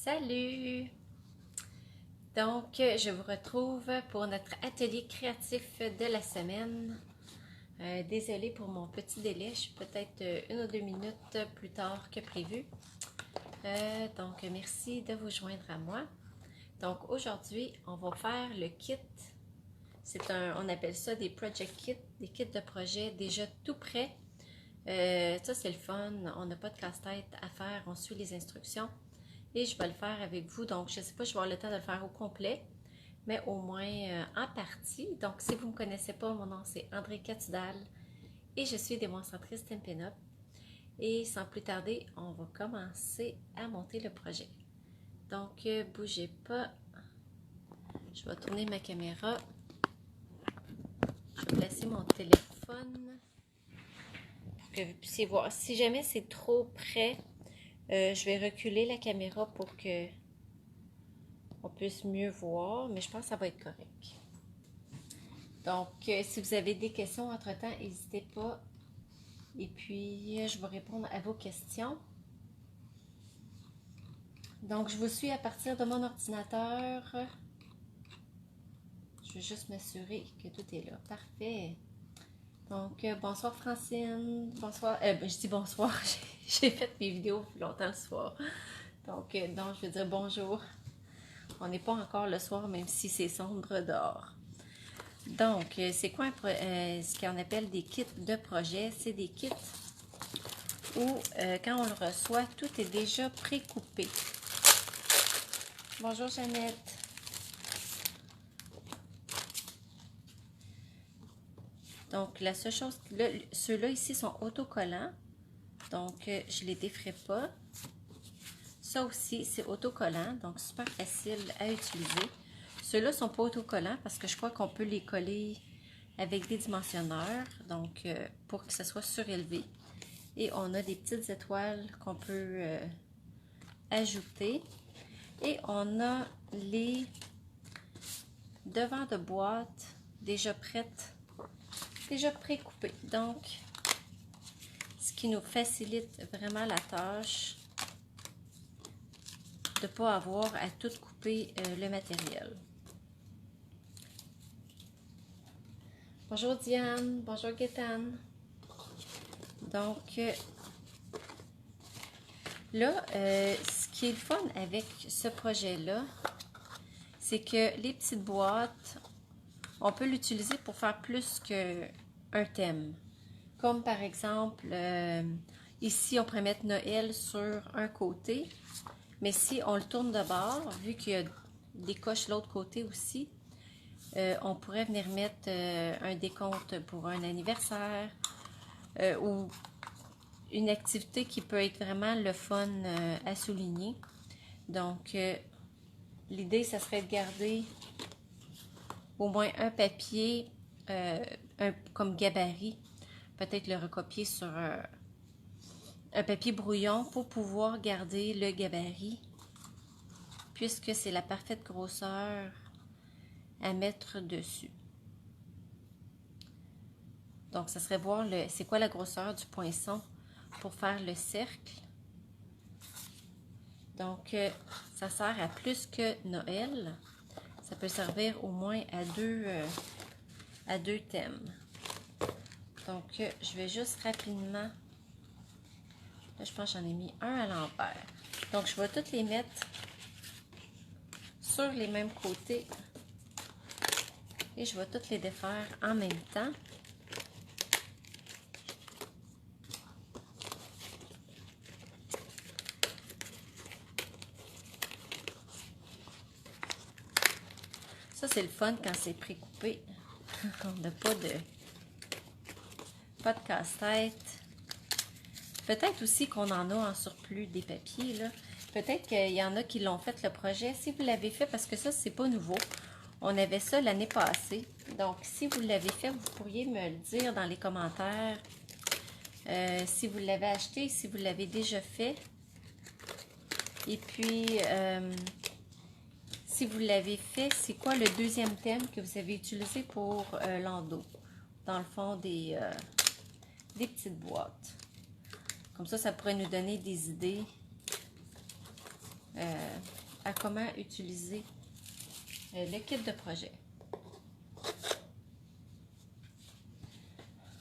Salut! Donc, je vous retrouve pour notre atelier créatif de la semaine. Désolée pour mon petit délai, je suis peut-être 1 ou 2 minutes plus tard que prévu. Donc, merci de vous joindre à moi. Donc, aujourd'hui, on va faire le kit. On appelle ça des project kits, des kits de projet déjà tout prêts. Ça, c'est le fun. On n'a pas de casse-tête à faire, on suit les instructions. Et je vais le faire avec vous. Donc, je ne sais pas si je vais avoir le temps de le faire au complet, mais au moins en partie. Donc, si vous ne me connaissez pas, mon nom c'est André Catudal et je suis démonstratrice Stampin' Up. Et sans plus tarder, on va commencer à monter le projet. Donc, bougez pas. Je vais tourner ma caméra. Je vais placer mon téléphone pour que vous puissiez voir. Si jamais c'est trop près, je vais reculer la caméra pour que on puisse mieux voir, mais je pense que ça va être correct. Donc, si vous avez des questions entre-temps, n'hésitez pas. Et puis, je vais répondre à vos questions. Donc, je vous suis à partir de mon ordinateur. Je vais juste m'assurer que tout est là. Parfait. Donc, bonsoir Francine. Bonsoir. Je dis bonsoir. J'ai fait mes vidéos plus longtemps le soir. Donc, je veux dire bonjour. On n'est pas encore le soir, même si c'est sombre dehors. Donc, c'est quoi ce qu'on appelle des kits de projet? C'est des kits où, quand on le reçoit, tout est déjà pré-coupé. Bonjour Jeannette. Donc, la seule chose, ceux-là ici sont autocollants. Donc, je ne les défrais pas. Ça aussi, c'est autocollant, donc super facile à utiliser. Ceux-là ne sont pas autocollants parce que je crois qu'on peut les coller avec des dimensionneurs, donc pour que ça soit surélevé. Et on a des petites étoiles qu'on peut ajouter. Et on a les devants de boîte déjà prêtes, déjà pré-coupées. Donc, ce qui nous facilite vraiment la tâche de ne pas avoir à tout couper le matériel. Bonjour Diane, bonjour Gaétane. Donc, là, ce qui est le fun avec ce projet-là, c'est que les petites boîtes, on peut l'utiliser pour faire plus qu'un thème. Comme par exemple, ici, on pourrait mettre Noël sur un côté, mais si on le tourne de bord, vu qu'il y a des coches de l'autre côté aussi, on pourrait venir mettre un décompte pour un anniversaire ou une activité qui peut être vraiment le fun à souligner. Donc, l'idée, ça serait de garder au moins un papier comme gabarit, peut-être le recopier sur un papier brouillon pour pouvoir garder le gabarit, puisque c'est la parfaite grosseur à mettre dessus. Donc, ça serait voir c'est quoi la grosseur du poinçon pour faire le cercle. Donc, ça sert à plus que Noël. Ça peut servir au moins à deux thèmes. Donc, je vais juste rapidement... Là, je pense que j'en ai mis un à l'envers. Donc, je vais toutes les mettre sur les mêmes côtés. Et je vais toutes les défaire en même temps. Ça, c'est le fun quand c'est pré-coupé. On n'a pas de casse-tête. Peut-être aussi qu'on en a en surplus des papiers, là. Peut-être qu'il y en a qui l'ont fait le projet. Si vous l'avez fait, parce que ça, c'est pas nouveau. On avait ça l'année passée. Donc, si vous l'avez fait, vous pourriez me le dire dans les commentaires. Si vous l'avez acheté, si vous l'avez déjà fait. Et puis, si vous l'avez fait, c'est quoi le deuxième thème que vous avez utilisé pour l'endos? Dans le fond, des petites boîtes. Comme ça pourrait nous donner des idées à comment utiliser le kit de projet.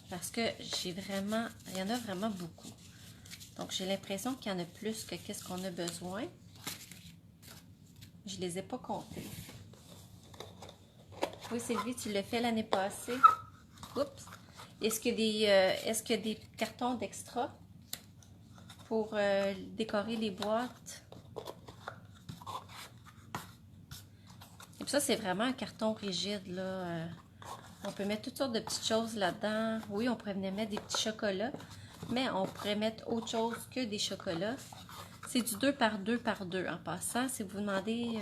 Parce que il y en a vraiment beaucoup. Donc, j'ai l'impression qu'il y en a plus que qu'est-ce qu'on a besoin. Je les ai pas comptés. Oui, Sylvie, tu l'as fait l'année passée. Oups! Est-ce qu'il y a des cartons d'extra pour décorer les boîtes? Et puis ça, c'est vraiment un carton rigide, là. On peut mettre toutes sortes de petites choses là-dedans. Oui, on pourrait venir mettre des petits chocolats, mais on pourrait mettre autre chose que des chocolats. C'est du 2 par 2 par 2 en passant. Si vous vous demandez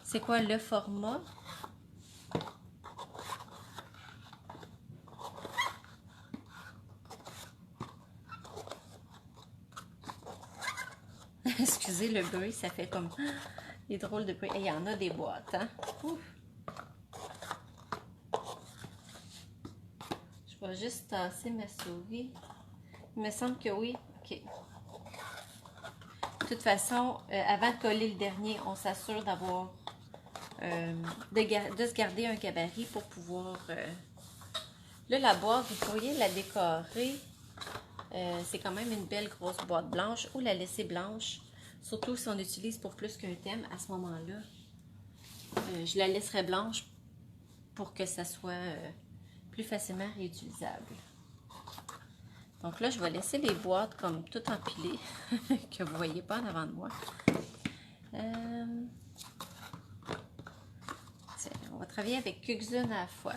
c'est quoi le format, excusez le bruit, ça fait comme des drôles de bruit. Il y en a des boîtes, hein? Ouf. Je vais juste tasser ma souris. Il me semble que oui. OK. De toute façon, avant de coller le dernier, on s'assure d'avoir de se garder un gabarit pour pouvoir... Là, la boîte, vous pourriez la décorer. C'est quand même une belle grosse boîte blanche ou la laisser blanche. Surtout si on utilise pour plus qu'un thème à ce moment-là. Je la laisserai blanche pour que ça soit plus facilement réutilisable. Donc là, je vais laisser les boîtes comme tout empilées, que vous ne voyez pas en avant de moi. Tiens, on va travailler avec quelques-unes à la fois.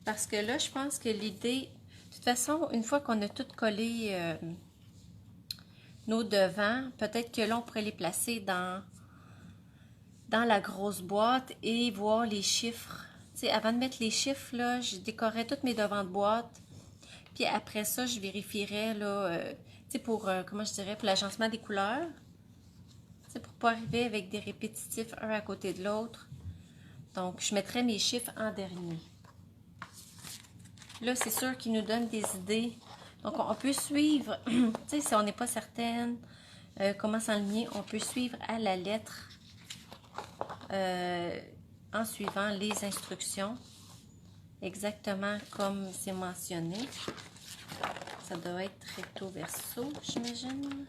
Parce que là, je pense que l'idée... De toute façon, une fois qu'on a tout collé nos devants, peut-être que là, on pourrait les placer dans la grosse boîte et voir les chiffres. Tu sais, avant de mettre les chiffres, là, je décorais tous mes devants de boîte. Puis après ça, je vérifierais, là, tu sais, pour, comment je dirais, pour l'agencement des couleurs. Tu sais, pour pas arriver avec des répétitifs un à côté de l'autre. Donc, je mettrais mes chiffres en dernier. Là, c'est sûr qu'ils nous donnent des idées. Donc, on peut suivre, tu sais, si on n'est pas certaine comment s'enligner, on peut suivre à la lettre en suivant les instructions. Exactement comme c'est mentionné. Ça doit être recto verso, j'imagine.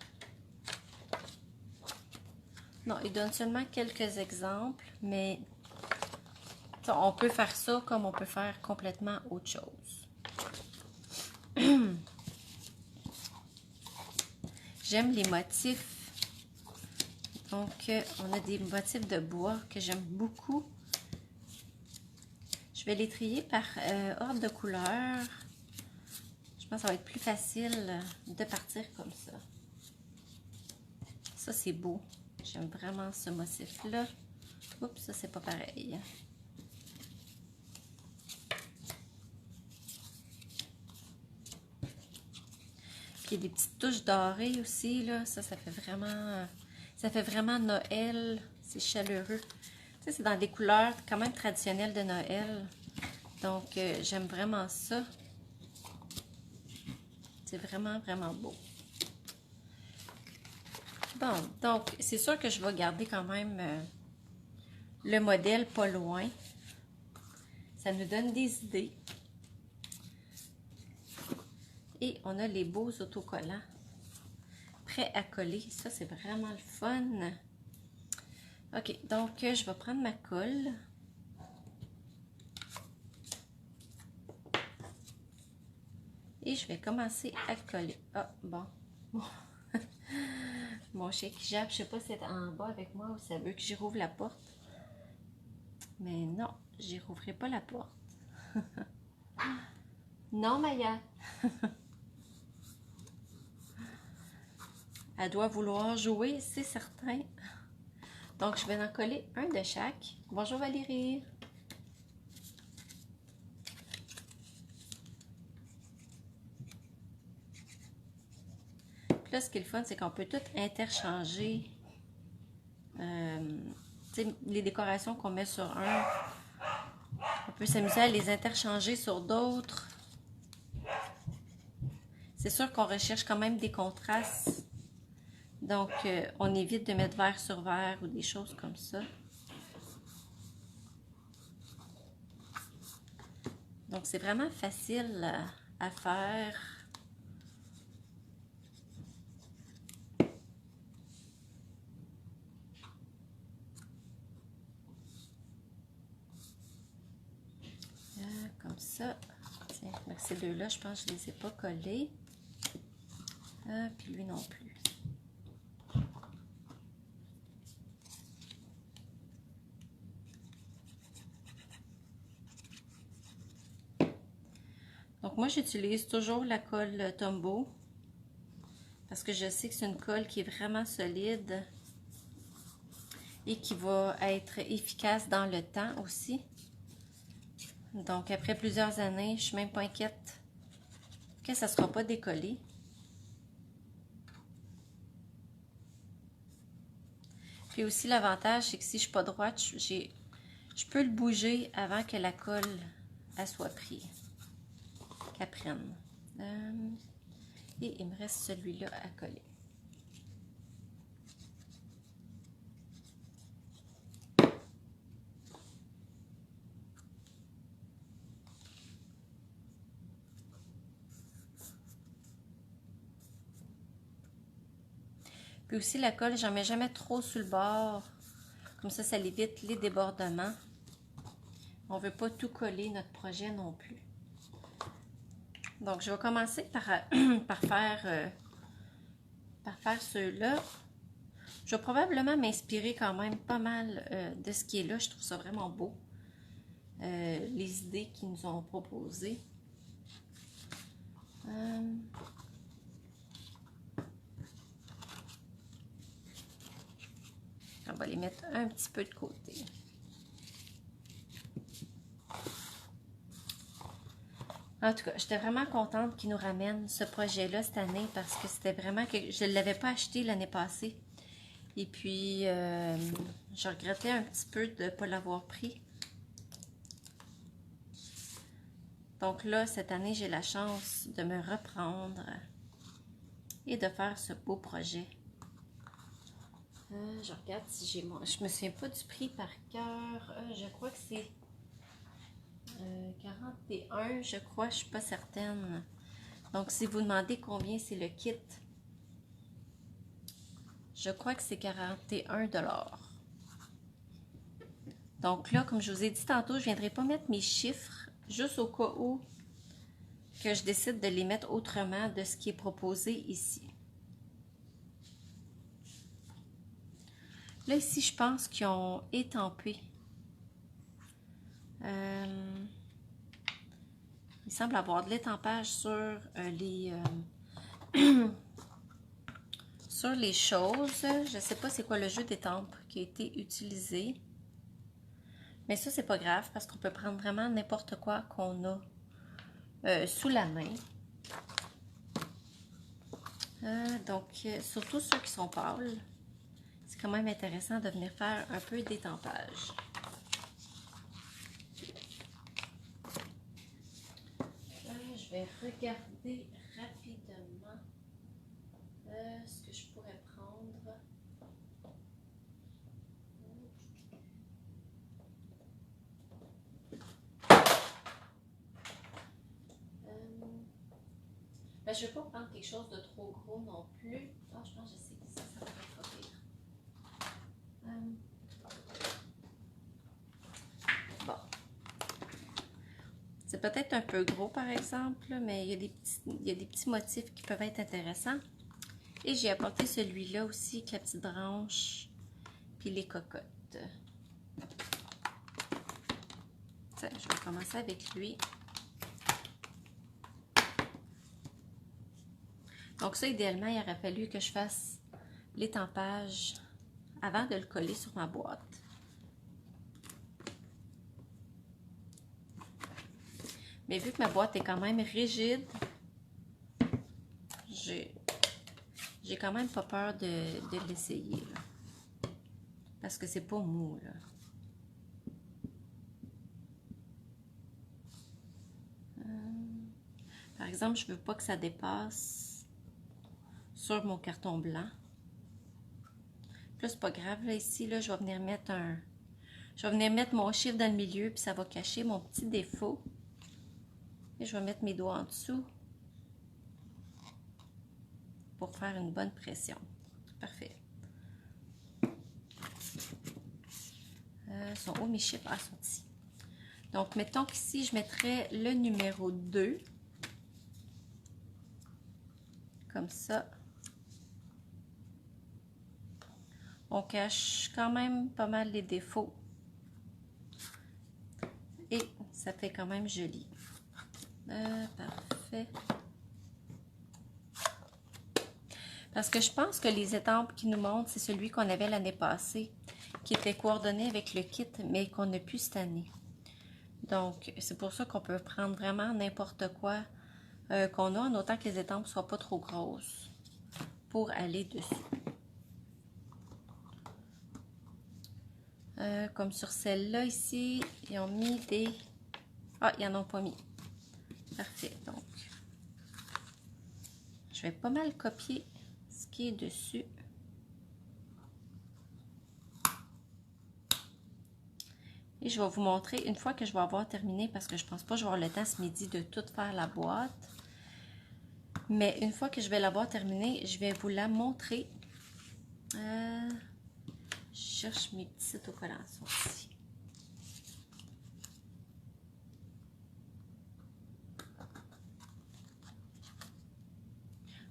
Non, il donne seulement quelques exemples, mais on peut faire ça comme on peut faire complètement autre chose. J'aime les motifs. Donc, on a des motifs de bois que j'aime beaucoup. Je vais les trier par ordre de couleur. Je pense que ça va être plus facile de partir comme ça. Ça, c'est beau. J'aime vraiment ce motif-là. Oups, ça, c'est pas pareil. Puis, il y a des petites touches dorées aussi, là. Ça fait vraiment Noël. C'est chaleureux. Tu sais, c'est dans des couleurs quand même traditionnelles de Noël. Donc, j'aime vraiment ça. C'est vraiment, vraiment beau. Bon, donc, c'est sûr que je vais garder quand même le modèle pas loin. Ça nous donne des idées. Et on a les beaux autocollants prêts à coller. Ça, c'est vraiment le fun. OK, donc, je vais prendre ma colle. Et je vais commencer à coller. Ah, bon. Mon chien qui jappe, je sais pas si c'est en bas avec moi ou ça veut que j'y rouvre la porte. Mais non, j'y rouvrirai pas la porte. Non, Maya. Elle doit vouloir jouer, c'est certain. Donc, je vais en coller un de chaque. Bonjour Valérie. Puis là, ce qui est le fun, c'est qu'on peut tout interchanger. Les décorations qu'on met sur un, on peut s'amuser à les interchanger sur d'autres. C'est sûr qu'on recherche quand même des contrastes. Donc, on évite de mettre verre sur verre ou des choses comme ça. Donc, c'est vraiment facile à faire. Comme ça. Tiens, ces deux-là, je pense que je ne les ai pas collés. Puis lui non plus. Donc, moi, j'utilise toujours la colle Tombow parce que je sais que c'est une colle qui est vraiment solide et qui va être efficace dans le temps aussi. Donc, après plusieurs années, je ne suis même pas inquiète que ça ne sera pas décollé. Puis aussi, l'avantage, c'est que si je ne suis pas droite, je peux le bouger avant que la colle elle soit prise, qu'elle prenne. Et il me reste celui-là à coller. Puis aussi, la colle, j'en mets jamais trop sur le bord. Comme ça évite les débordements. On ne veut pas tout coller notre projet non plus. Donc, je vais commencer par faire ceux-là. Je vais probablement m'inspirer quand même pas mal de ce qui est là. Je trouve ça vraiment beau. Les idées qu'ils nous ont proposées. On va les mettre un petit peu de côté. En tout cas, j'étais vraiment contente qu'ils nous ramènent ce projet-là cette année parce que c'était vraiment que je ne l'avais pas acheté l'année passée. Et puis, je regrettais un petit peu de ne pas l'avoir pris. Donc là, cette année, j'ai la chance de me reprendre et de faire ce beau projet. Je regarde si j'ai mon... Je me souviens pas du prix par cœur. Je crois que c'est 41, je crois. Je suis pas certaine. Donc, si vous demandez combien c'est le kit, je crois que c'est 41 $. Donc là, comme je vous ai dit tantôt, je ne viendrai pas mettre mes chiffres, juste au cas où que je décide de les mettre autrement de ce qui est proposé ici. Là, ici, je pense qu'ils ont étampé. Il semble avoir de l'étampage sur sur les choses. Je ne sais pas c'est quoi le jeu d'étampe qui a été utilisé. Mais ça, c'est pas grave parce qu'on peut prendre vraiment n'importe quoi qu'on a sous la main. Donc, surtout ceux qui sont pâles. C'est quand même intéressant de venir faire un peu d'étampage. Je vais regarder rapidement ce que je pourrais prendre. Ben, je ne vais pas prendre quelque chose de trop gros non plus. Ah, je pense que je sais que ça va être pas pire. Bon. C'est peut-être un peu gros par exemple, mais il y a des petits motifs qui peuvent être intéressants. Et j'ai apporté celui-là aussi avec la petite branche puis les cocottes. Tiens, je vais commencer avec lui. Donc ça, idéalement, il aurait fallu que je fasse l'étampage avant de le coller sur ma boîte. Mais vu que ma boîte est quand même rigide, j'ai quand même pas peur de l'essayer. Parce que c'est pas mou, là. Par exemple, je veux pas que ça dépasse sur mon carton blanc. Puis là, c'est pas grave. Là, ici, là, je vais venir mettre Je vais venir mettre mon chiffre dans le milieu, puis ça va cacher mon petit défaut. Et je vais mettre mes doigts en dessous pour faire une bonne pression. Parfait. Sont où mes chiffres? Ah, ils sont ici. Donc, mettons qu'ici, je mettrais le numéro 2. Comme ça. On cache quand même pas mal les défauts. Et ça fait quand même joli. Parfait. Parce que je pense que les étampes qui nous montrent, c'est celui qu'on avait l'année passée, qui était coordonné avec le kit, mais qu'on n'a plus cette année. Donc, c'est pour ça qu'on peut prendre vraiment n'importe quoi qu'on a, en autant que les étampes ne soient pas trop grosses pour aller dessus. Comme sur celle-là ici, ils ont mis des... Ah, ils n'en ont pas mis. Parfait, donc. Je vais pas mal copier ce qui est dessus. Et je vais vous montrer une fois que je vais avoir terminé, parce que je pense pas que je vais avoir le temps ce midi de tout faire la boîte. Mais une fois que je vais l'avoir terminée, je vais vous la montrer. Je cherche mes petits autocollants ici.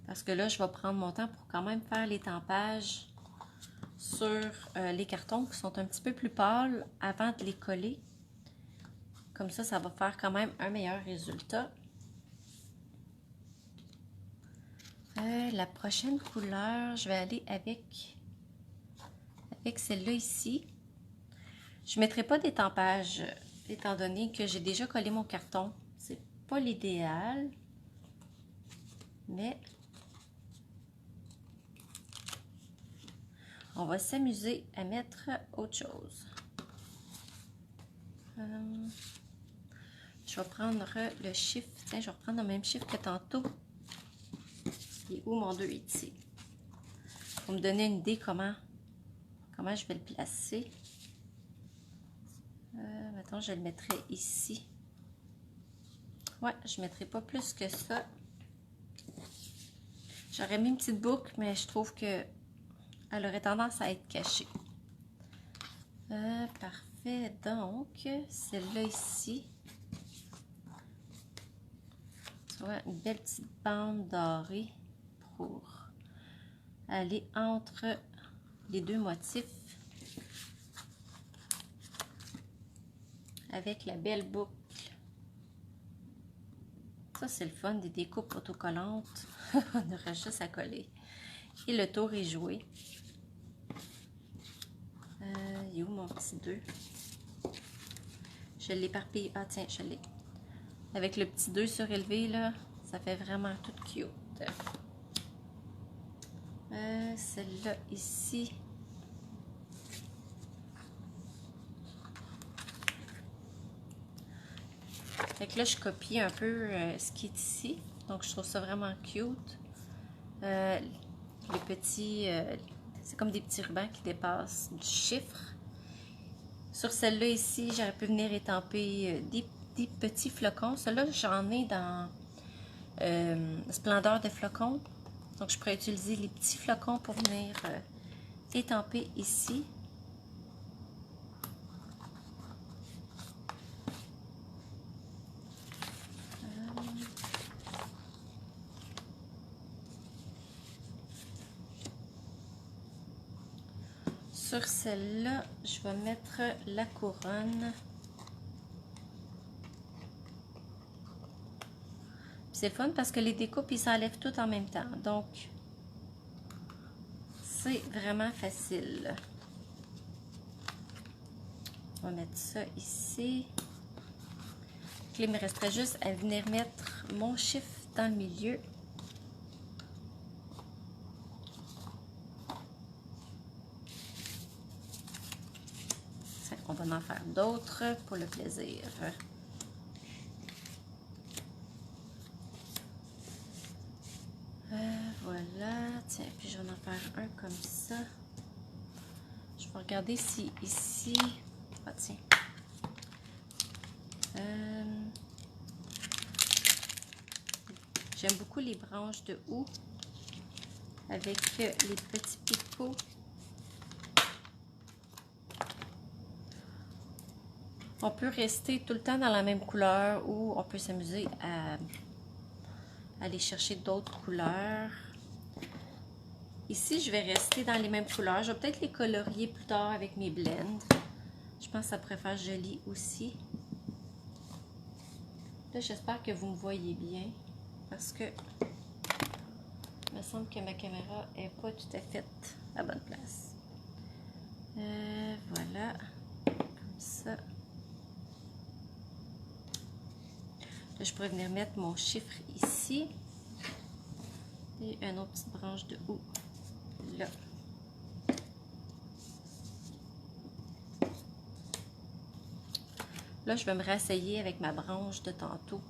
Parce que là, je vais prendre mon temps pour quand même faire les tempages sur les cartons qui sont un petit peu plus pâles avant de les coller. Comme ça, ça va faire quand même un meilleur résultat. La prochaine couleur, je vais aller avec celle-là ici. Je ne mettrai pas d'étampage étant donné que j'ai déjà collé mon carton. C'est pas l'idéal, mais on va s'amuser à mettre autre chose. Je vais prendre le chiffre. Tiens, je vais reprendre le même chiffre que tantôt. Il est où mon 2 ici? Pour me donner une idée comment je vais le placer. Maintenant, je le mettrai ici. Ouais, je ne mettrai pas plus que ça. J'aurais mis une petite boucle, mais je trouve que elle aurait tendance à être cachée. Parfait. Donc, celle-là ici. Tu vois, une belle petite bande dorée pour aller entre les deux motifs. Avec la belle boucle. Ça, c'est le fun des découpes autocollantes. On aura juste à coller. Et le tour est joué. Il est où mon petit 2? Je l'éparpille. Ah tiens, je l'ai. Avec le petit 2 surélevé, là, ça fait vraiment tout cute. Celle-là ici. Fait que là, je copie un peu ce qui est ici. Donc, je trouve ça vraiment cute. Les petits... c'est comme des petits rubans qui dépassent du chiffre. Sur celle-là ici, j'aurais pu venir étamper des petits flocons. Celle-là, j'en ai dans Splendeur de flocons. Donc, je pourrais utiliser les petits flocons pour venir étamper ici. Sur celle-là, je vais mettre la couronne. C'est le fun parce que les découpes, ils s'enlèvent toutes en même temps. Donc, c'est vraiment facile. On va mettre ça ici. Là, il me resterait juste à venir mettre mon chiffre dans le milieu. On va en faire d'autres pour le plaisir. Voilà. Tiens, puis je vais en faire un comme ça. Je vais regarder si ici... Ah tiens. J'aime beaucoup les branches de houx avec les petits picots. On peut rester tout le temps dans la même couleur ou on peut s'amuser à aller chercher d'autres couleurs. Ici, je vais rester dans les mêmes couleurs. Je vais peut-être les colorier plus tard avec mes blends. Je pense que ça pourrait faire joli aussi. Là, j'espère que vous me voyez bien parce que il me semble que ma caméra n'est pas tout à fait à la bonne place. Voilà, comme ça. Là, je pourrais venir mettre mon chiffre ici et une autre petite branche de houx là. Là, je vais me rasseyer avec ma branche de tantôt.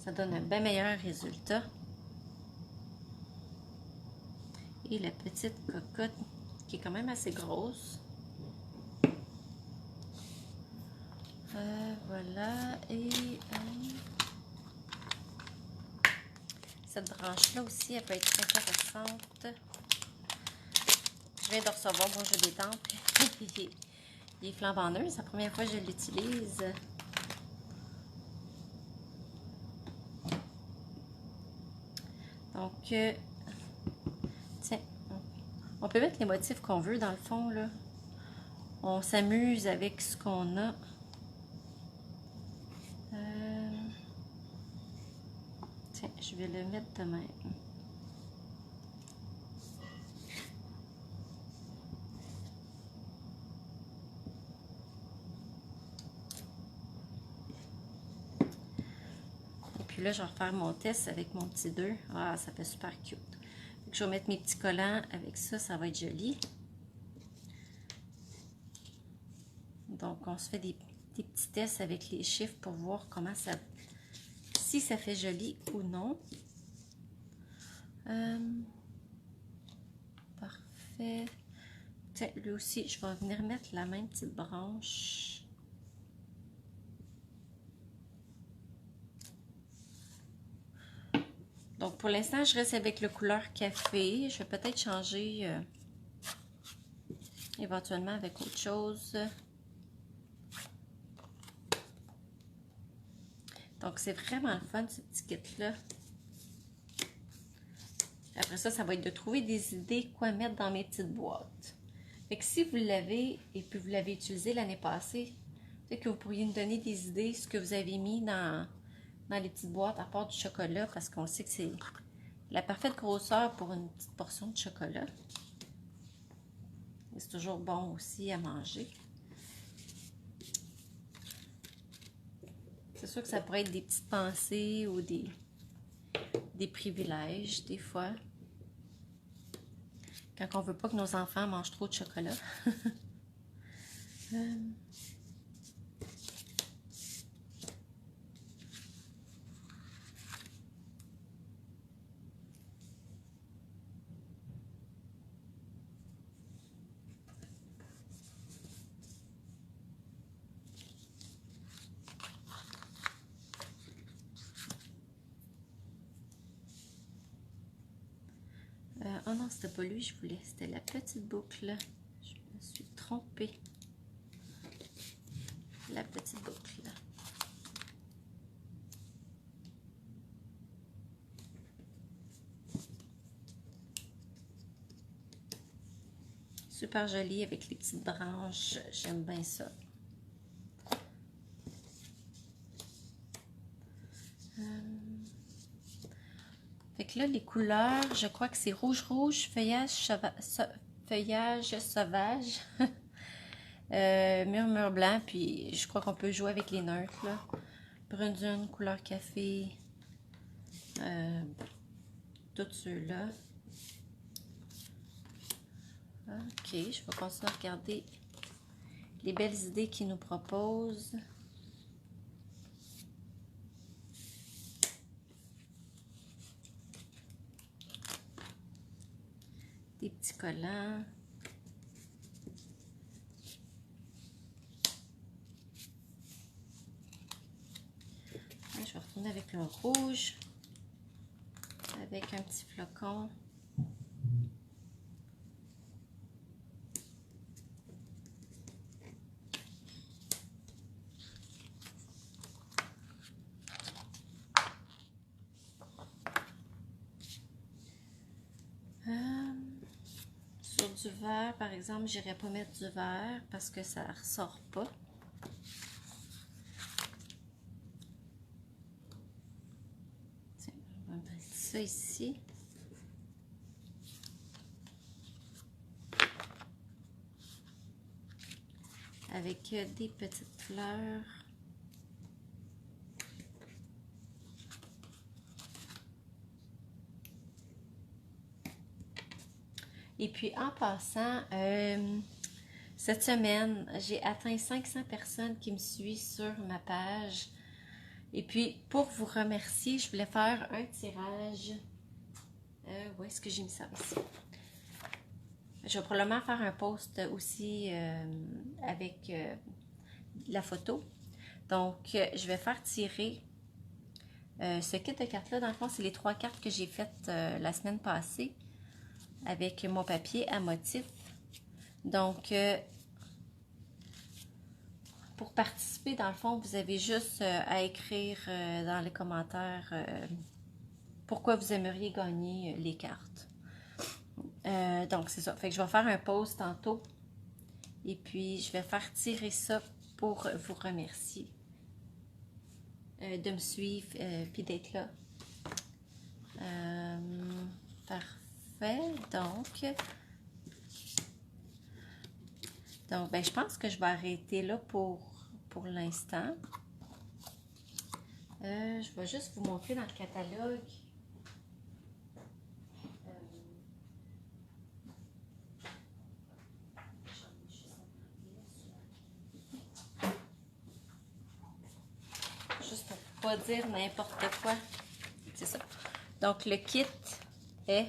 Ça donne un bien meilleur résultat. Et la petite cocotte qui est quand même assez grosse. Voilà. Et cette branche-là aussi, elle peut être intéressante. Je viens de recevoir mon jeu des temples. Il est flambant neuf. C'est la première fois que je l'utilise. Donc, tiens, on peut mettre les motifs qu'on veut dans le fond, là. On s'amuse avec ce qu'on a. Tiens, je vais le mettre de même. Et puis là, je vais refaire mon test avec mon petit 2. Ah, ça fait super cute. Donc, je vais mettre mes petits collants avec ça, ça va être joli. Donc, on se fait des petits tests avec les chiffres pour voir comment ça... si ça fait joli ou non. Parfait. Tiens, lui aussi, je vais venir mettre la même petite branche. Donc, pour l'instant, je reste avec le couleur café. Je vais peut-être changer éventuellement avec autre chose. Donc, c'est vraiment le fun, ce petit kit-là. Après ça, ça va être de trouver des idées quoi mettre dans mes petites boîtes. Fait que si vous l'avez et puis vous l'avez utilisé l'année passée, peut-être que vous pourriez nous donner des idées, ce que vous avez mis dans les petites boîtes à part du chocolat, parce qu'on sait que c'est la parfaite grosseur pour une petite portion de chocolat. Et c'est toujours bon aussi à manger. C'est sûr que ça pourrait être des petites pensées ou des privilèges, des fois. Quand on ne veut pas que nos enfants mangent trop de chocolat. Oh non, c'était pas lui, je voulais. C'était la petite boucle. Je me suis trompée. La petite boucle. Super joli avec les petites branches. J'aime bien ça. Fait que là, les couleurs, je crois que c'est rouge, feuillage sauvage, murmure blanc, puis je crois qu'on peut jouer avec les neutres, là. Brune dune, couleur café, tous ceux-là. Ok, je vais continuer à regarder les belles idées qu'ils nous proposent. petit collant. Je vais retourner avec le rouge, avec un petit flocon. Sur du vert, par exemple, j'irais pas mettre du vert parce que ça ressort pas. Tiens, on va mettre ça ici. Avec des petites fleurs. Et puis en passant, cette semaine, j'ai atteint 500 personnes qui me suivent sur ma page. Et puis pour vous remercier, je voulais faire un tirage. Où est-ce que j'ai mis ça ici? Je vais probablement faire un post aussi avec la photo. Donc, je vais faire tirer ce kit de cartes-là. Dans le fond, c'est les 3 cartes que j'ai faites la semaine passée avec mon papier à motif. Donc, pour participer, dans le fond, vous avez juste à écrire dans les commentaires pourquoi vous aimeriez gagner les cartes. Donc, c'est ça. Fait que je vais faire un post tantôt. Et puis, je vais faire tirer ça pour vous remercier de me suivre puis d'être là. Parfait. Donc, ben, je pense que je vais arrêter là pour l'instant. Je vais juste vous montrer dans le catalogue. Juste pour pas dire n'importe quoi. C'est ça. Donc, le kit est...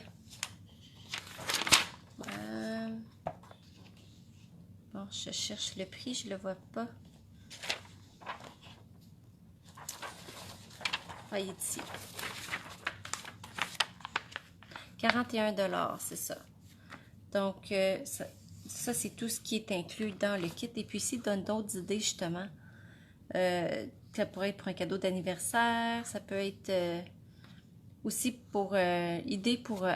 bon, je cherche le prix, je le vois pas. Ah, il est ici. 41 $, c'est ça. Donc, ça c'est tout ce qui est inclus dans le kit. Et puis ici, il donne d'autres idées, justement. Ça pourrait être pour un cadeau d'anniversaire. Ça peut être aussi pour idée pour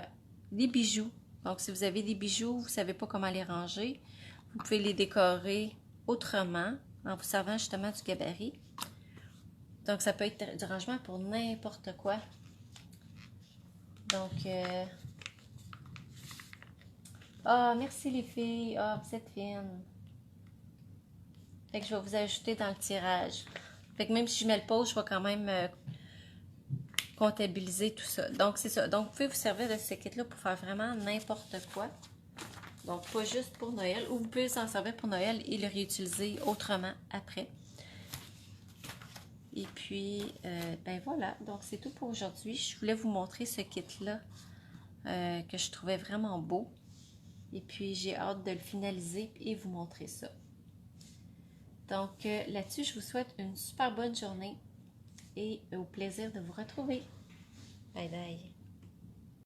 des bijoux. Donc, si vous avez des bijoux, vous ne savez pas comment les ranger, vous pouvez les décorer autrement en vous servant justement du gabarit. Donc, ça peut être du rangement pour n'importe quoi. Donc, merci les filles. Vous êtes fines. Fait que je vais vous ajouter dans le tirage. Fait que même si je mets le post, je vais quand même comptabiliser tout ça. Donc, c'est ça. Donc, vous pouvez vous servir de ce kit-là pour faire vraiment n'importe quoi. Donc, pas juste pour Noël. Ou vous pouvez s'en servir pour Noël et le réutiliser autrement après. Et puis, ben voilà. Donc, c'est tout pour aujourd'hui. Je voulais vous montrer ce kit-là que je trouvais vraiment beau. Et puis, j'ai hâte de le finaliser et vous montrer ça. Donc, là-dessus, je vous souhaite une super bonne journée et au plaisir de vous retrouver. Bye bye!